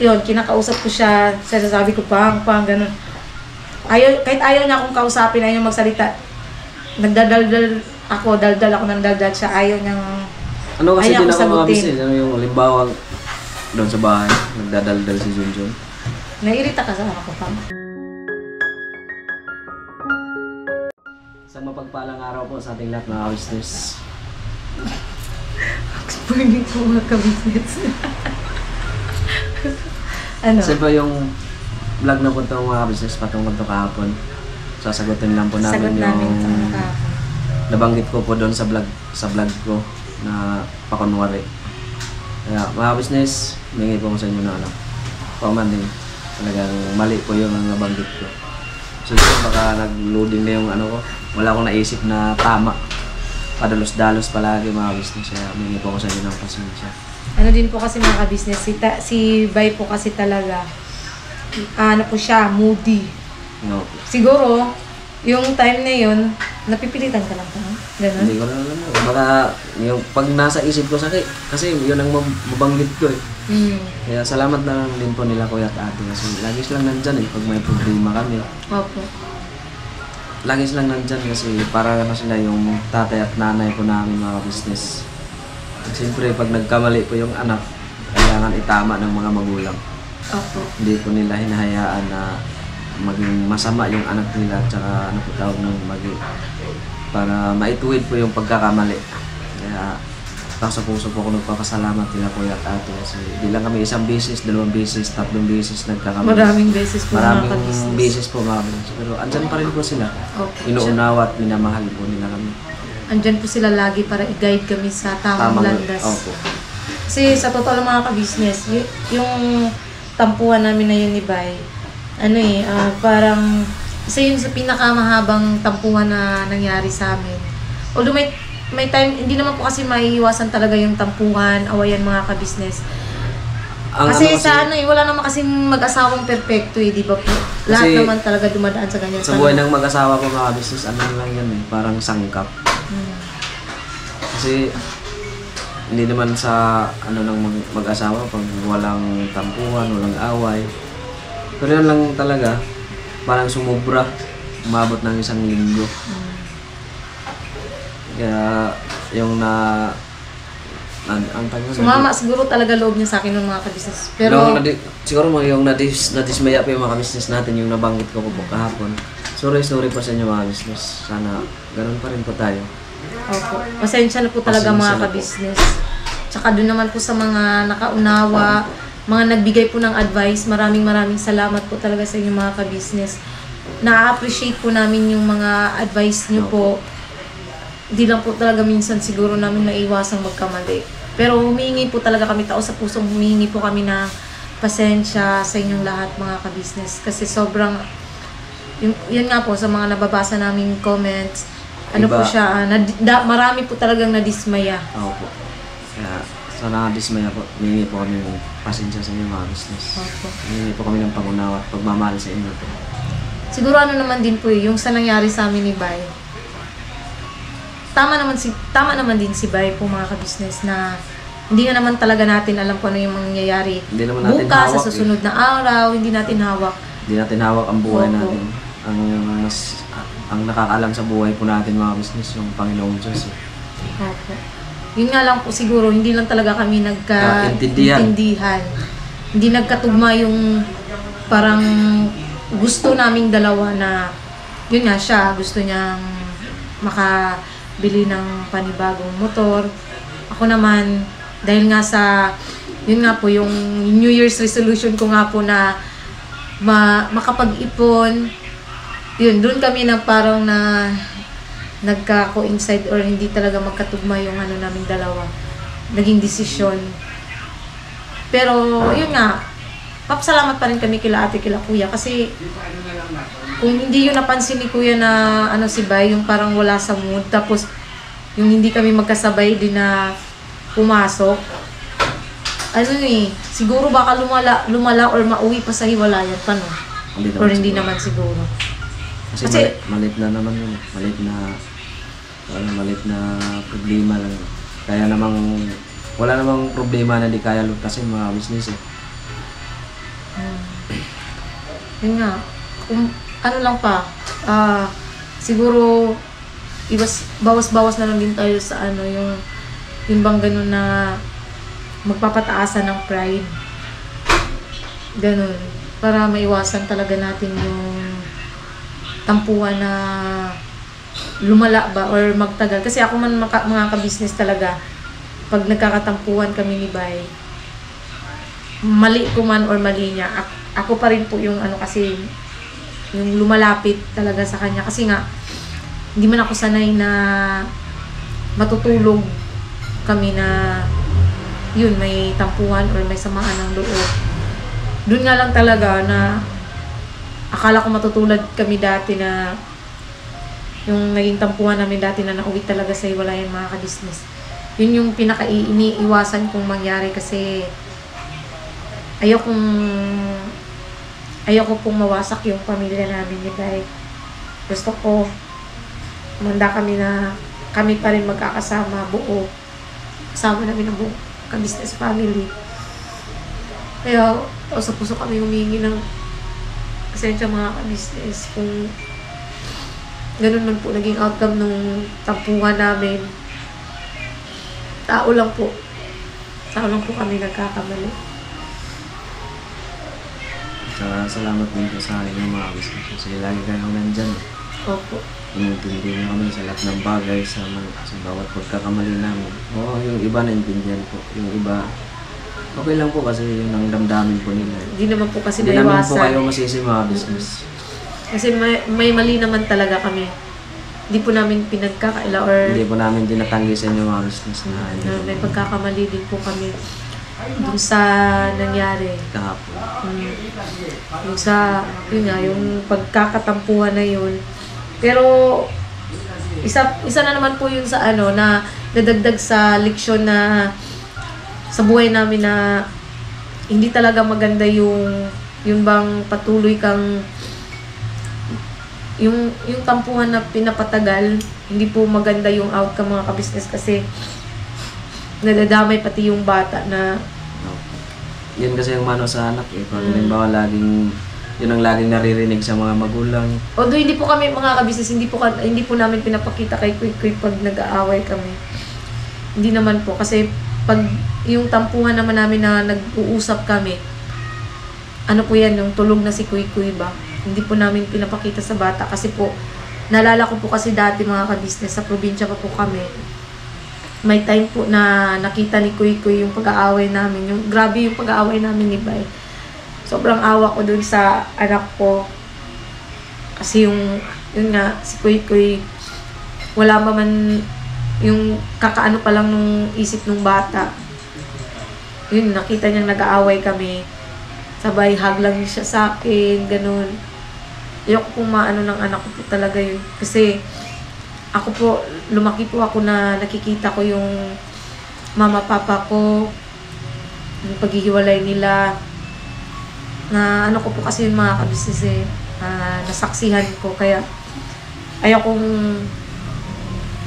yun, kinakausap ko siya, sasabi ko pang, ganun. Kahit ayaw niya akong kausapin, ayaw niya magsalita. Nagdadaldal ako ng daldal siya, ayaw niyang... Ano kasi din ako mga business, ano yung halimbawa doon sa bahay, nagdadaldal si Junjun. Nairita ka sa ako pang. Sa mapagpalang araw po sa ating lahat mga business. Explaining ko mga ka-business. Ano? Siyempre yung vlog na po ito mga business patungkol ito kahapon. Sasagutin lang po namin yung nabanggit ko po doon sa vlog ko na pakunwari. Kaya mga business, humingi po ko sa inyo na pauman din. Talagang mali po yung nabanggit ko. Siguro baka nag-loading na yung ko. Wala akong naisip na tama. Padalos-dalos palagi mga business. Kaya humingi po ko sa inyo ng pasensya. Ano din po kasi mga ka-business, si Bay po kasi talaga, ano po siya, moody. No. Siguro, yung time na yun, napipilitan ka lang pa. Ganun? Hindi ko na alam. Baka yung pag nasa isip ko sakit, kasi yun ang mabanggit ko eh. Kaya salamat na lang din po nila kuya at ate kasi lagi silang nandyan eh pag may problema kami. Opo. Lagi silang nandyan kasi para na sila yung tatay at nanay po namin mga business. Siyempre, pag nagkamali po yung anak, kailangan itama ng mga magulang. Opo. Hindi po nila hinahayaan na maging masama yung anak nila at saka ano po tawag ng para maituwid po yung pagkakamali. Kaya sa puso po ako nagpapasalamat nila po at ate kasi di lang kami isang beses, 2 beses, 3 beses nagkakamali. Maraming beses po. Maraming beses po mga beses. Pero andyan pa rin po sila. Okay. Inuunawa at minamahal po nila kami. Andyan po sila lagi para i-guide kami sa tamang landas. Opo. Kasi sa totoo lang mga ka-business, yung tampuhan namin na yun ni Bay, parang isa yun sa pinakamahabang tampuhan na nangyari sa amin. Although may time, hindi naman po kasi maiiwasan talaga yung tampuhan, awayan mga ka-business. Kasi wala naman kasing mag-asawang perfecto di ba po? Lahat naman talaga dumadaan sa ganyan. Sa buhay ng mag-asawa ko mga business, lang yan parang sangkap. Kasi hindi naman sa ng mag-asawa pag walang tampuhan, walang away. Pero yan lang talaga, parang sumubra, umabot ng 1 linggo. Kaya yung sumama siguro talaga loob niya sa akin ng mga ka-business. Pero siguro yung nadismaya pa yung mga ka-business natin, yung nabanggit ko po kahapon. Sorry po sa inyo mga business. Sana ganun pa rin po tayo. Opo. Pasensya na po talaga mga ka-business. Tsaka doon naman po sa mga nakaunawa, mga nagbigay po ng advice, maraming salamat po talaga sa inyo mga ka-business. Na-appreciate po namin yung mga advice nyo po. Di lang po talaga minsan siguro namin naiwasang magkamali. Pero humingi po talaga kami, tao sa pusong humingi po kami ng pasensya sa inyong lahat mga ka-business. Kasi sobrang, yun nga po sa mga nababasa naming comments, po siya, marami po talagang nadismaya. Opo. Kaya sana nadismaya po, humingi po kami ng pasensya sa inyo mga business. Opo. Humingi po kami ng pangunawa at pagmamahal sa inyo po. Siguro naman din po yung sa nangyari sa amin ni Bay. Tama naman din si Bay po mga ka-business na hindi na naman talaga natin alam kung ano yung mangyayari bukas, sa susunod na araw, hindi natin hawak. Hindi natin hawak ang buhay natin. Ang nakakaalam sa buhay po natin mga business, yung Panginoong Diyos. Opo. Yun nga lang po siguro, hindi lang talaga kami nagka-intindihan. Hindi nagkatugma yung parang gusto naming dalawa na, yun nga siya, gusto niyang makabili ng panibagong motor. Ako naman, dahil nga sa, yun nga po, yung New Year's resolution ko nga po na makapag-ipon, yun, doon kami na parang na nagka-coincide or hindi talaga magkatugma yung naming dalawa. Naging desisyon. Pero, yun nga, papasalamat pa rin kami kila ate, kila kuya. Kasi, kung hindi yun napansin ni kuya na si Bay, yung parang wala sa mood. Tapos, yung hindi kami magkasabay din na pumasok. Siguro baka lumala or mauwi pa sa hiwalayan pa, no? Or hindi naman siguro. Kasi malit na naman yun. Malit na problema lang. Kaya wala namang problema na di kaya lutasin mga business. yun nga, kung ano lang pa, siguro, bawas-bawas na lang din tayo sa ano, yung bang ganun na magpapataasan ng pride. Ganun. Para maiwasan talaga natin yung tampuhan na lumala ba or magtagal. Kasi ako man mga ka-business talaga, pag nagkakatampuhan kami ni Bay, mali ko man or mali niya, ako pa rin po yung ano kasi, yung lumalapit talaga sa kanya. Kasi nga, hindi man ako sanay na matutulog kami na yun, may tampuhan or may samaan ng loob. Doon nga lang talaga na akala ko matutulad kami dati na yung naging tampuhan namin dati na nauwi talaga sa hiwalayan mga ka-business. Yun yung pinaka-iniiwasan kong mangyari kasi ayoko pong mawasak yung pamilya namin ni Bay. Gusto ko manda kami na kami pa rin magkakasama buo. Kasama namin ang buong ka-business family. Kaya sa puso kami humingi ng pasensya mga ka-business kung ganun man po naging outcome nung tampuhan namin. Tao lang po kami nagkakamali. Salamat din po sa akin ng mga business kasi lagi kayong nandyan. Opo. Intindihan kami sa lahat ng bagay, sa bawat pagkakamali namin. Oo, yung iba naintindihan po. Yung iba, okay lang po kasi yun ang damdamin po nila. Hindi naman po kasi Hindi naman po naiwasan. kayo masisi mga business. Kasi may mali naman talaga kami. Hindi po namin pinagkakaila or Hindi po namin tinatanggi sa inyo mga business na may pagkakamali din po kami dun sa nangyari. kahapon. Yung sa, yun nga, yung pagkakatampuhan na yun. Pero, isa na naman po yun sa ano, na nadagdag sa leksyon na sa buhay namin na hindi talaga maganda yung bang patuloy kang yung tampuhan na pinapatagal, hindi po maganda yung outcome mga ka-business kasi nadadamay pati yung bata na Yun kasi yung mano sa anak eh. Pag halimbawa yun ang laging naririnig sa mga magulang. although hindi po kami mga ka-business, hindi po namin pinapakita kay Kuy pag nag-aaway kami. Hindi naman po kasi pag yung tampuhan naman namin na nag-uusap kami, ano po yan, yung tulog na si Kuy ba? Hindi po namin pinapakita sa bata kasi po, naalala ko po kasi dati mga ka-business, sa probinsya pa po kami. May time po na nakita ni Kuy yung pag-aaway namin. Grabe yung pag-aaway namin ni Bay. Sobrang awa ko dun sa anak ko. Kasi yun nga, si Kuy wala pa man yung kakaano pa lang nung isip nung bata. Yun, nakita niyang nag-aaway kami. Sabay, hug lang siya sa akin, ganun. Ayoko pong maano ng anak ko po talaga yun. Kasi, ako po, lumaki po ako na nakikita ko yung mama, papa ko, yung paghihiwalay nila, na ano ko po kasi yung mga ka-business eh, nasaksihan ko. Kaya, ayokong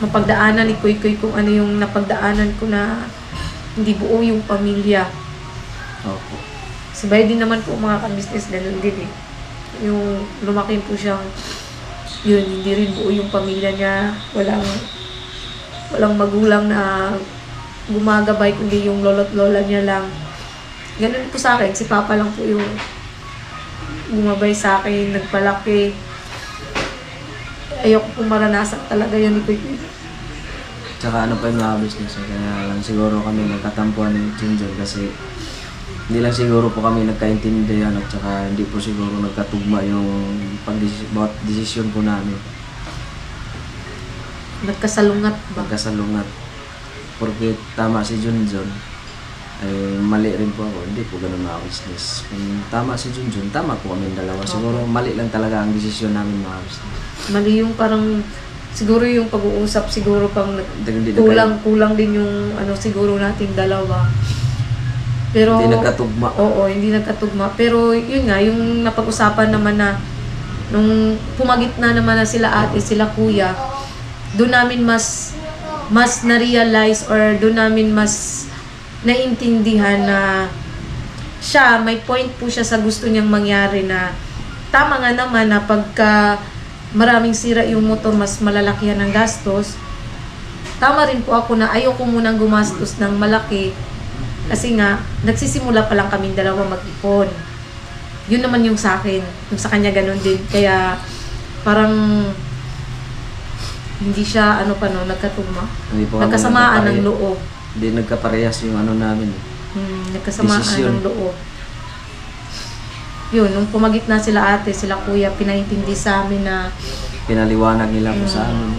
mapagdaanan ni Kuy kung ano yung napagdaanan ko na hindi buo yung pamilya. Opo. Sabay din naman po mga ka-business, ganun din eh. Yung lumaki po siyang, yun, hindi rin buo yung pamilya niya. Walang magulang na gumagabay, kundi yung lolo't lola niya lang. Ganun po sa akin, si Papa lang po yung gumabay sa akin, nagpalaki. Ayoko pong maranasan talaga yun ni Kuy. Tsaka ano pa yung mga business. Kaya lang siguro kami nagkatampuan ng Chinjon kasi hindi lang siguro po kami nagkaintindihan at saka hindi po siguro nagkatugma yung bawat desisyon po namin. Nagkasalungat ba? Nagkasalungat. Porque tama si Junjun, ay mali rin po ako. Hindi po ganun mga business. Kung tama si Junjun, tama po kami dalawa. Siguro mali lang talaga ang desisyon namin mga business. Mali yung parang, siguro yung pag-uusap, siguro pang kulang din yung ano siguro nating dalawa. Pero, hindi nagkatugma. Oo, hindi nagkatugma. Pero yun nga, yung napag-usapan naman na nung pumagit na naman na sila ate, sila kuya, doon namin mas na-realize or doon namin mas naintindihan na siya, may point po siya sa gusto niyang mangyari na tama nga naman na pagka maraming sira yung motor, mas malalakihan ng gastos. Tama rin po ako na ayoko munang gumastos ng malaki kasi nga, nagsisimula pa lang kaming dalawa mag-ipon. Yun naman yung sa akin. Yung sa kanya ganun din. Kaya parang hindi siya nagkatugma. Nagkasamaan ng loob. Hindi nagkaparehas yung namin. Nagkasamaan Desisyon. ng loob. Yun, nung pumagit na sila ate, sila kuya, pinaintindi sa amin na Pinaliwanag nila po sa amin.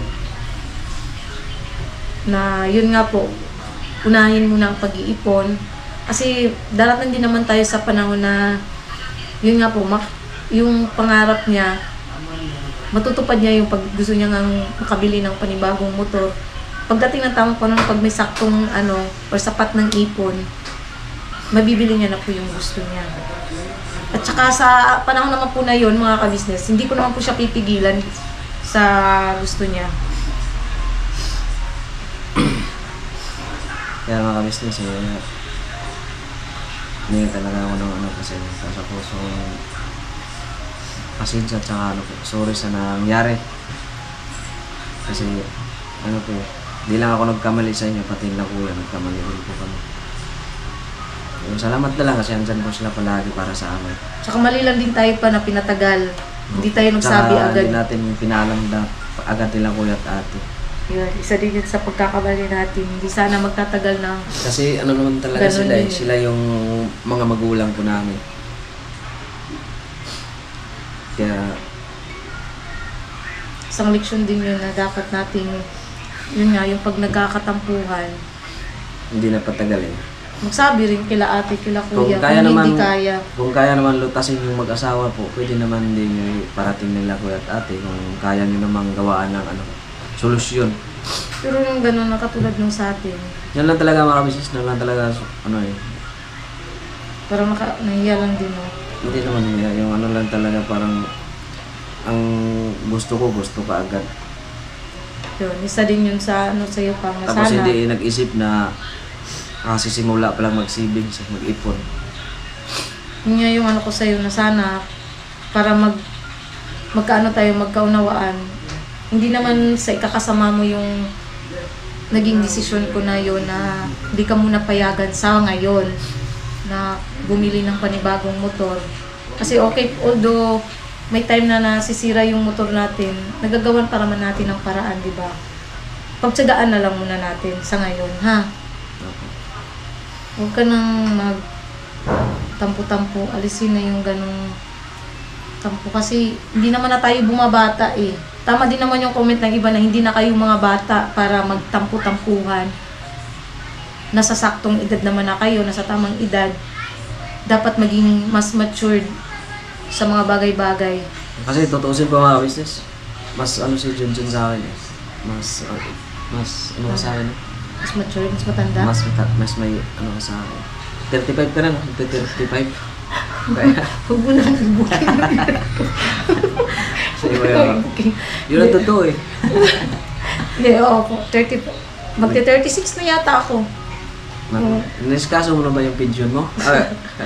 na yun nga po, unahin muna ang pag-iipon. Kasi darating din naman tayo sa panahon na yun nga po, yung pangarap niya, matutupad niya yung pag gusto niya ngang makabili ng panibagong motor. Pagdating ng tamang panahon, pag may saktong or sapat ng ipon, mabibili niya na po yung gusto niya. At saka sa panahon naman po na yun, mga ka-business, hindi ko naman po siya pipigilan sa gusto niya. Kaya mga ka-business, hindi talaga ako ng kasi sa puso pasensya at saka sorry sa nangyari. Kasi di lang ako nagkamali sa inyo, pati na kuya, nagkamali rin po kami. Salamat na lang kasi andyan po sila palagi para sa amin. Tsaka mali lang din tayo pa na pinatagal. Hindi tayo nagsabi Tsaka agad. hindi natin pinalam na agad nila kuya at ate. Yun, isa din yun sa pagkakabali natin. Hindi sana magtatagal ng Kasi naman talaga ganun sila din. sila yung mga magulang po namin. Kaya isang leksyon din yun na dapat nating, yun nga, yung pag nagkakatampuhan, hindi na patagalin. magsabi rin kila ate, kila kuya, Kung kaya kung naman, hindi kaya. Kung kaya naman lutasin yung mag-asawa po, pwede naman din parating nila kuya at ate kung kaya nyo namang gawaan ng solusyon. Pero yung gano'n na katulad nung sa atin, Yan lang talaga mga business, na lang talaga parang nahiya lang din, no? Hindi naman yung lang talaga parang ang gusto ko agad. Yun, isa din yun sa sa'yo pang na Tapos sana. hindi nag-isip na kasi simula pa lang mag-savings, mag-ipon. Yun nga yung ko sa'yo na sana para magkaunawaan. Hindi naman sa ikakasama mo yung naging desisyon ko na yun na hindi ka muna payagan sa ngayon na bumili ng panibagong motor. Kasi okay, although may time na nasisira yung motor natin, nagagawan pa naman natin ng paraan, di ba? Pagtsagaan na lang muna natin sa ngayon, ha? Huwag ka nang tampo-tampo, alisin na yung ganong tampo kasi hindi naman na tayo bumabata eh. Tama din naman yung comment ng iba na hindi na kayo mga bata para magtampo-tampuhan. Nasa saktong edad naman na kayo, nasa tamang edad. Dapat maging mas matured sa mga bagay-bagay. Kasi tutuusin ko mga business, mas si Junjun sa akin eh. Mas sa akin eh. Mas mature, mas matanda. Mas may ka sa akin. 35 ka na, no? 35. Kaya, Huwag mo nang ibukin. so, yun ang totoo eh. Hindi, oo. 30, magte-36 na yata ako. Niskaso mo na ba yung pigeon mo?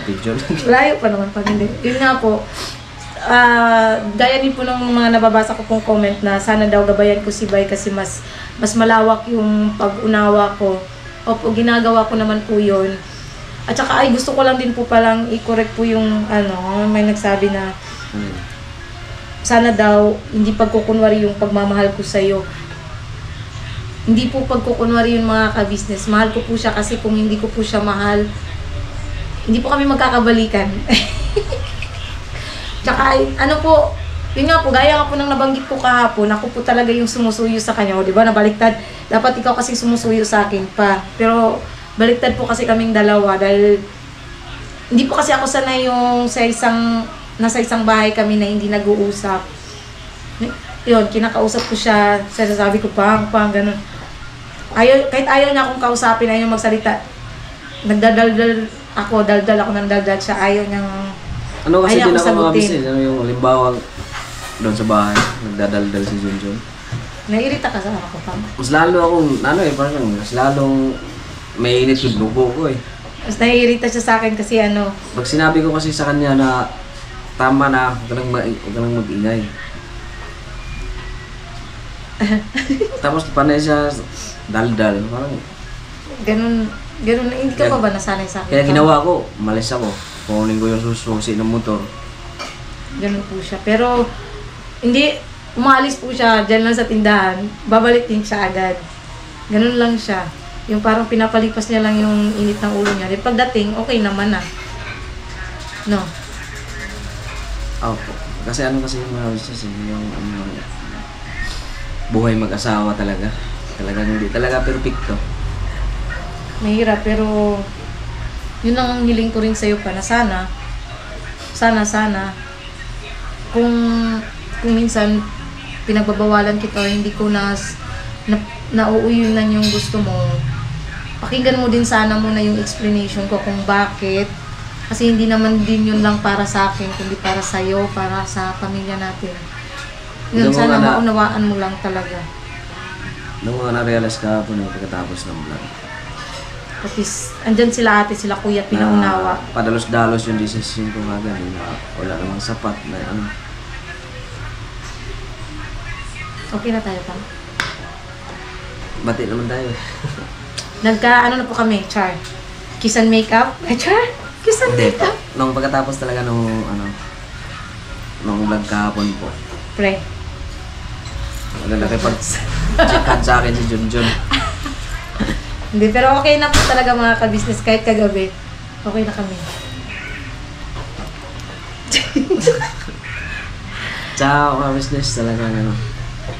Pigeon. Layo pa naman pag hindi. Yun nga po, gaya din po ng mga nababasa ko pong comment na sana daw gabayan ko si Bay kasi mas malawak yung pag-unawa ko. Opo, ginagawa ko naman po yun. At saka ay gusto ko lang din po palang i-correct po yung may nagsabi na sana daw hindi pagkukunwari yung pagmamahal ko sa'yo. Hindi po pagkukunwari yung mga ka-business. Mahal ko po siya kasi kung hindi ko po siya mahal, hindi po kami magkakabalikan. Tsaka yun nga po, gaya nga po nang nabanggit ko kahapon, ako po talaga yung sumusuyo sa kanya. O, di ba, nabaliktad. Dapat ikaw kasi sumusuyo sa akin pa. Pero, baliktad po kasi kaming dalawa dahil hindi po kasi ako sanay yung nasa isang bahay kami na hindi nag-uusap. Yun, kinakausap ko siya, sasabi ko pang, ganun. Kahit ayaw niya akong kausapin, ayaw magsalita. Nagdadaldal ako ng daldal siya, ayaw niyang Ano kasi ayaw din ko ako mga sagutin. business, yung halimbawa doon sa bahay, nagdadaldal si Junjun. Nairita ka sa ako pang. Mas lalo akong, parang mas lalong may init yung dugo ko eh. Mas naiirita siya sa akin kasi Pag sinabi ko kasi sa kanya na tama na, huwag ka nang mag-ingay. Tapos panay siya daldal, parang Ganun, hindi ka pa ba nasanay sa akin? kaya ginawa ko, malis ako. Kunin ko yung susi ng motor. Ganun po siya. Pero, hindi, umalis po siya dyan lang sa tindahan, babalik din siya agad. Ganun lang siya. Yung parang pinapalipas niya lang yung init ng ulo niya. Di pagdating, okay naman na. No? Opo. Kasi kasi yung mga business, yung buhay mag-asawa talaga. Talagang hindi talaga perfecto. Mahirap, pero yun ang hiling ko rin sa'yo pa na sana kung minsan pinagbabawalan kita, hindi ko nauuyunan yung gusto mo, pakinggan mo din sana muna yung explanation ko kung bakit. Kasi hindi naman din yun lang para sa akin, kundi para sa'yo, para sa pamilya natin. Yun, sana maunawaan mo lang talaga. Nung mga na-realize ka po nung pagkatapos ng vlog. Tapos, andyan sila ate, sila kuya, pinaunawa. Padalos-dalos yung decision ko nga ganun na wala namang sapat na ano. Okay na tayo pa? Bati naman tayo. Ano na po kami, Char? Kiss and makeup? Char? Kiss and Hindi po. makeup? Nung pagkatapos talaga nung vlog kahapon po. Pre. Maganda kayo pag-checkan sa akin si Junjun. Hindi, pero okay na po talaga mga ka-business kahit kagabi. Okay na kami. Tsaka mga business talaga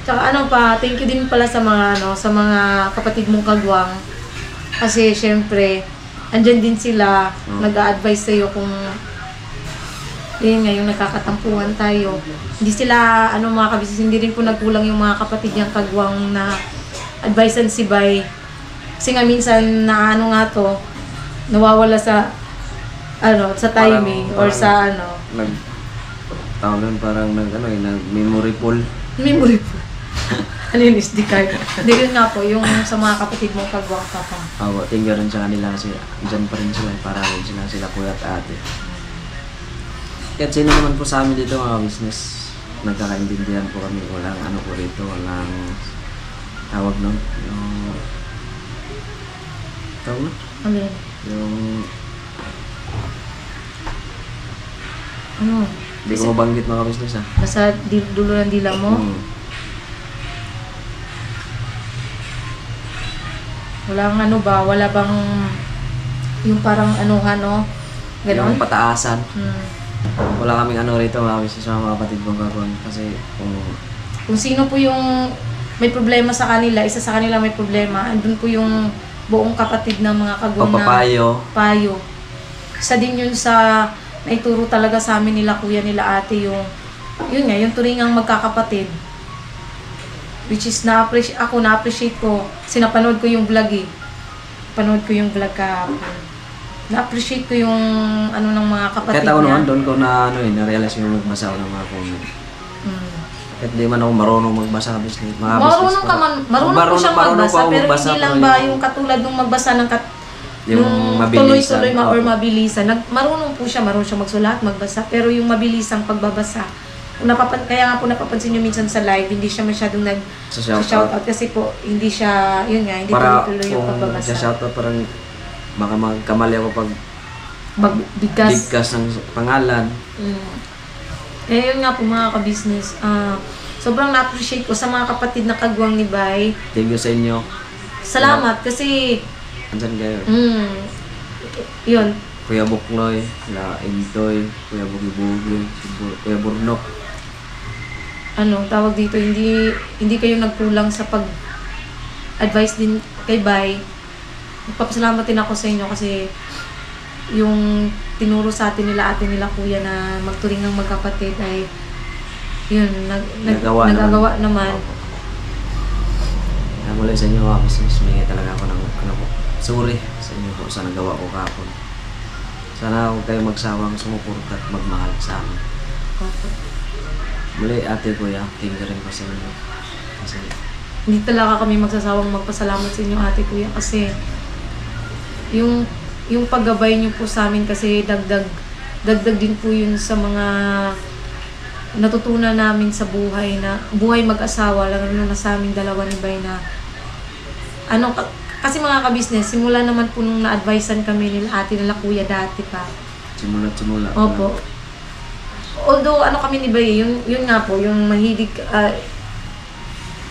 Tsaka thank you din pala sa mga kapatid mong kagwang. Kasi syempre, andyan din sila, nag-a-advise sa'yo kung yun nga, yung nakakatampuhan tayo. Hindi sila, mga ka-business, hindi rin po nagkulang yung mga kapatid niyang kagwang na advisean si Bay. Kasi nga minsan nawawala sa timing parang, memory pool. Memory pool. Ano yun, SD card? Hindi yun nga po, yung sa mga kapatid mong kagwang papa. Thank you rin sa kanila kasi dyan pa rin sila, para rin sila kuya at ate. Kahit sino naman po sa amin dito mga business, nagkakaintindihan po kami, walang po rito, walang tawag nun, Ano yun? Hindi ko mabanggit mga business Basta dulo ng dila mo? Wala bang yung parang ganon? Yung pataasan. Wala kaming rito mga business sa mga kapatid kong gagawin kasi kung sino po yung may problema sa kanila, isa sa kanila may problema, andun po yung buong kapatid ng mga kagwang na payo. Isa din yun sa naituro talaga sa amin nila kuya, nila ate, yung turingang magkakapatid. Which is na-appreciate ko. Sinapanood ko yung vlog Panood ko yung vlog kahapon. Na-appreciate ko yung ng mga kapatid niya. Kahit ako naman doon ko na-realize yung magbasa ko ng mga comment. Kahit di man ako marunong magbasa kasi marunong po siyang magbasa, pero hindi lang ba yung katulad nung magbasa ng tuloy-tuloy or mabilisan. Marunong siya magsulat, magbasa, pero yung mabilisang pagbabasa. Kaya nga po napapansin nyo minsan sa live, hindi siya masyadong nag-shoutout kasi po hindi siya, hindi tuloy-tuloy yung pagbabasa. Para shoutout parang baka magkamali ako pag bigkas ng pangalan. Yun nga po mga ka-business. Sobrang na-appreciate ko sa mga kapatid na kagwang ni Bay. Thank you sa inyo. Salamat kasi andyan kayo. Yun. Kuya Bukloy, Intoy, Kuya Bugi-Bugi, Kuya Burnok. Tawag dito, hindi kayo nagkulang sa pag-advise din kay Bay. Nagpapasalamat din ako sa inyo kasi yung tinuro sa atin nila ate nila kuya na magturing ng magkapatid ay yun, nagagawa naman. Muli sa inyo mga business, humingi talaga ako ng sorry sa inyo po sa nagawa ko kahapon. Sana huwag kayo magsawang sumuporta at magmahal sa amin. Muli ate kuya, thank you rin po sa inyo. Kasi hindi talaga kami magsasawang magpasalamat sa inyo ate kuya kasi yung paggabay niyo po sa amin kasi dagdag dagdag din po yun sa mga natutunan namin sa buhay mag-asawa, lalo na sa aming dalawa ni Bay na kasi mga kabisnes, simula naman po nung na-advisean kami nila ate nila kuya dati pa. Simula. Opo. Although kami ni Bay, yun nga po, yung mahilig,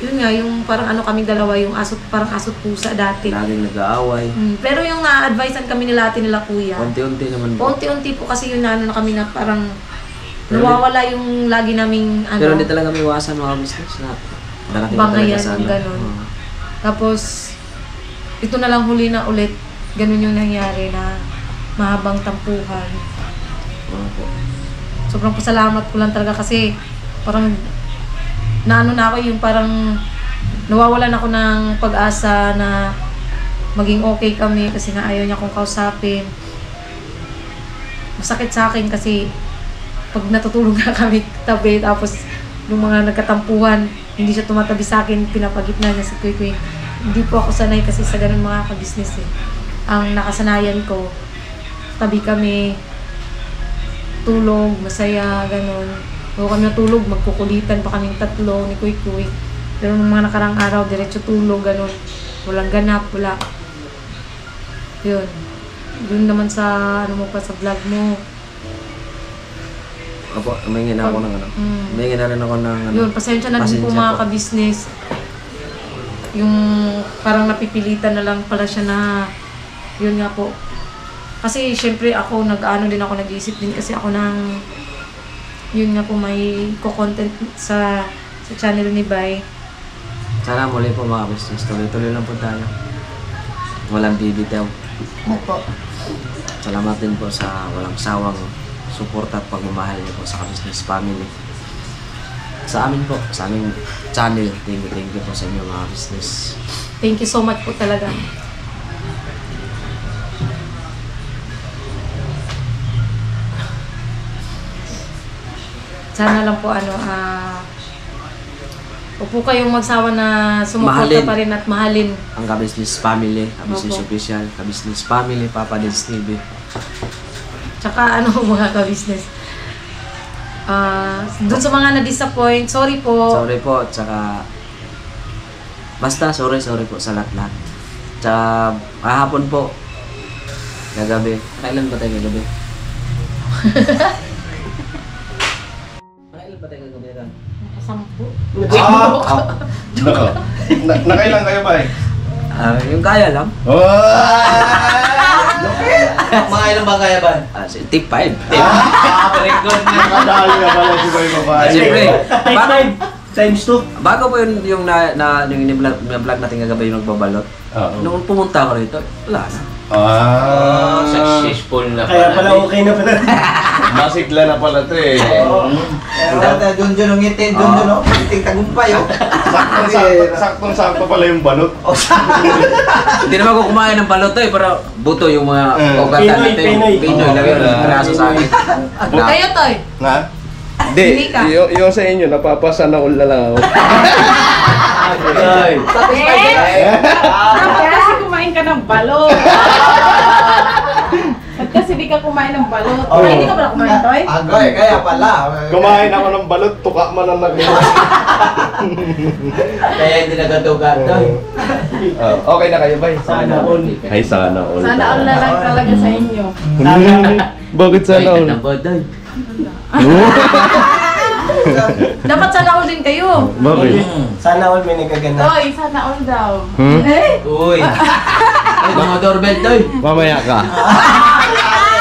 yun nga, yung parang kami dalawa, yung parang asot pusa dati. Laging nag-aaway. Pero yung na-advisean kami nila ate nila kuya. Unti-unti naman po. Unti-unti po kasi yun na kami na parang nawawala yung lagi naming Pero hindi talaga may iwasan mga business na darating na talaga bangayan sa yung ganun. Tapos, ito na lang huli na ulit, ganun yung nangyari na mahabang tampuhan. Opo. Sobrang pasalamat ko lang talaga kasi parang na ako yung parang nawawalan ako ng pag-asa na maging okay kami kasi nga ayaw niya akong kausapin. Masakit sa akin kasi pag natutulog na kami tabi tapos yung mga nagkatampuhan hindi siya tumatabi sa akin, pinapagitna niya si Kuy. Hindi po ako sanay kasi sa ganun mga ka-business eh. Ang nakasanayan ko, tabi kami, tulog, masaya, ganun. Bago kami natulog, magkukulitan pa kaming tatlo ni Kuy. Pero nung mga nakarang araw, diretso tulog, ganun. Walang ganap, wala. Yun. Yun naman sa, sa vlog mo. Opo, humingi na ako ng humingi na rin ako ng Yun, pasensya na din po mga ka-business. Yung parang napipilitan na lang pala siya na, yun nga po. Kasi syempre ako, nag-iisip din kasi ako ng, yun nga po, may co-content sa channel ni Bay. Sana muli po mga business, tuloy-tuloy lang po tayo. Walang bibitaw. Opo. Salamat din po sa walang sawang suporta at pagmamahal niyo po sa business family. Sa amin po, sa aming channel, thank you po sa inyo mga business. Thank you so much po talaga. Sana lang po huwag po kayong magsawa na sumuporta pa rin at mahalin ang ka-business family, ka-business Opo. official, ka-business family, Papa Dins TV. tsaka mga ka-business. Doon sa mga na-disappoint, sorry po. Sorry po, tsaka basta sorry po sa lahat-lahat. Tsaka kahapon po, kagabi. Kailan ba tayo kagabi? Kailan ba tayo kagabi ron? Sampu. Nakailan kayo ba eh? Yung kaya lang. Mga ilang ba kaya ba? Tip 5. Very good na. Madali na pala si Boy Babae. Siyempre, Times 2. bago po yung vlog natin kagabi yung nagbabalot. Nung pumunta ako rito, wala na. Successful na Kaya pala okay na pala. Masigla na pala ito eh. Doon ang ngiti, doon ngiting tagumpay oh. Saktong-sakto pala yung balot. Hindi naman ako kumain ng balot eh, pero buto yung mga kogatan natin. Pinoy lang yun, traso sa akin. Kayo, Toy. Nga? Hindi Hindi, ka. yung sa inyo, napapasa na all na lang ako. Dapat kasi kumain ka ng balot. Ba't kasi di ka kumain ng balot? Hindi ka pala kumain, Toy? Agoy, kaya pala. Kumain ako ng balot, tuka man ang nag-iwas. Kaya hindi nagatugat. Okay na kayo ba? Sana all. Ay, sana all. Sana all na lang talaga sa inyo. Bakit sana all? Dapat sana all din kayo. Bakit? Sana all may nagaganda. Toy, sana all daw. Uy. Ay, mga doorbell Toy. Mamaya ka.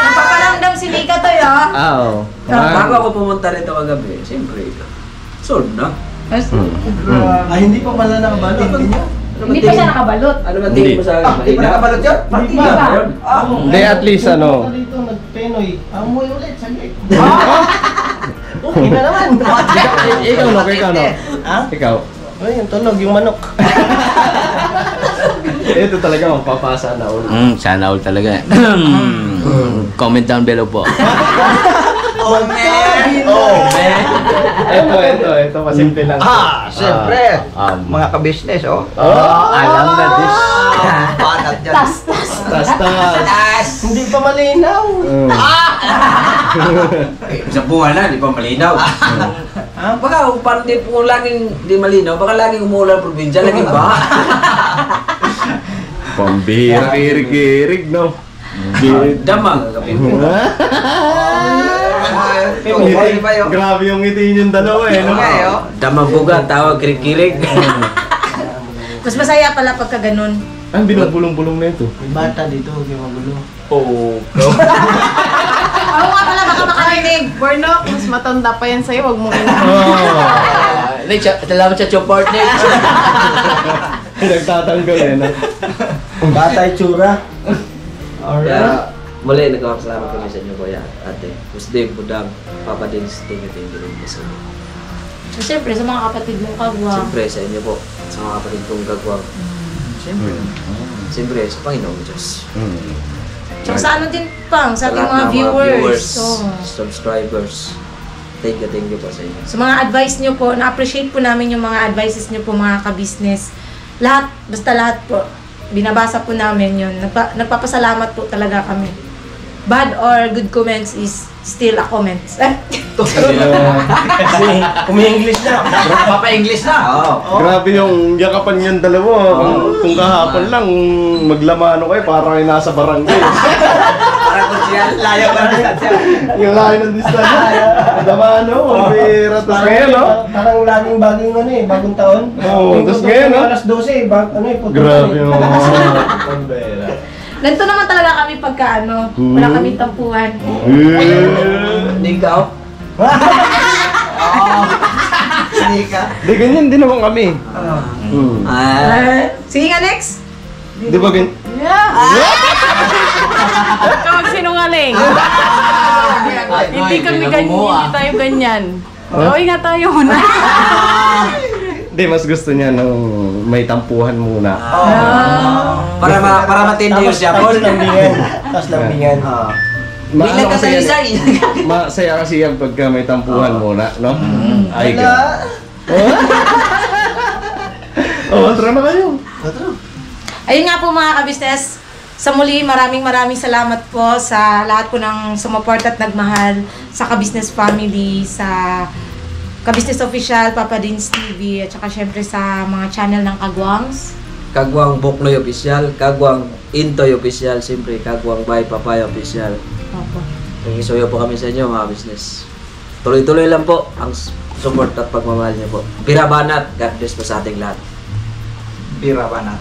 Napaparamdam si Mika, Toy, Oo. Bago ako pumunta rito kagabi, siyempre, sold na. Hindi pa pala nakabalot. Hindi pa siya nakabalot. Ano ba tingin mo sa akin? Hindi pa nakabalot yun? Hindi pa. Hindi, at least ano. Dito nagpenoy. Amoy ulit, saglit. Okay na naman. Ikaw no, ikaw no. Ha? Ikaw. Ay, yung tunog, yung manok. Ito talaga magpapasa na all. Sana all talaga. Comment down below po. Oh man! Oh man! Ito, masimple lang. Siyempre. Mga ka-business, oh. Alam na this. Banat dyan. Tas. Hindi pa malinaw. Sa buwan na, di pa malinaw. Baka parang di po laging di malinaw, baka laging umuulan probinsya, laging baha. Pambira, kirig-kirig, no? Damang kape po. Grabe yung ngiti yung dalawa eh, no? Damang buga, tawag kirig-kirig. Mas masaya pala pagka ganun. Ang binubulong-bulong na ito. May bata dito, huwag yung magulo. Oo. Oo nga pala, baka makarinig. Bornok, mas matanda pa yan sa'yo, huwag mo ina. Salamat sa support, Nick. Nagtatanggal eh, no? Bata itsura. Kaya muli nagpapasalamat kami sa inyo kuya, ate. Muslim, Budang, Papa Dins, thank you rin po sa inyo. Siyempre, sa mga kapatid mo, kagwa. Siyempre sa inyo po, sa mga kapatid kong gagawang. Siyempre sa Panginoong Diyos. Tsaka sa ano din pang, sa ating lahat mga ng viewers. subscribers. Thank you po sa inyo. So mga advice nyo po, na-appreciate po namin yung mga advices nyo po mga ka-business. Lahat, basta lahat po, binabasa po namin yun. Nagpapasalamat po talaga kami. Bad or good comments is still a comments. Umi-English na. Papa-English na! Oo. Grabe yung yakapan yung dalawa. Kung kahapon lang, maglamano kayo, parang kayo nasa barangay. Parang kung siya, layo ba na siya? Yung layo ng distansya. Damano, pambira. Tapos ngayon, no? Parang laging bagong ano eh, bagong taon. Oo, tapos ngayon, no? Alas 12, ano eh, puto. Grabe yung Ganito naman talaga kami pagka ano, wala kami tampuhan. Hindi ikaw? Hindi ka. Di, ganyan din naman kami. Sige nga next. Di ba ganyan? Huwag ka magsinungaling. Hindi kami ganyan, hindi tayo ganyan. Gawin nga tayo na. Di, mas gusto niya nung may tampuhan muna. Para matindi yung siya po. Tapos lambingan. Tapos lambingan. Bilang ka sa isa. Masaya kasi yan pagka may tampuhan muna, no? Ay, Wala. tara na kayo. Ayun nga po mga ka-business, sa muli maraming salamat po sa lahat po ng sumuport at nagmahal sa ka-business family, sa ka-business official, Papa Dins TV, at saka syempre sa mga channel ng Kagwangs. Kagwang Buknoy Official, Kagwang Intoy Official, siyempre Kagwang by Papay Official. Opo. Isuyo po kami sa inyo mga business. Tuloy-tuloy lang po ang support at pagmamahal niyo po. Birabanat, God bless po sa ating lahat. Bira ba na?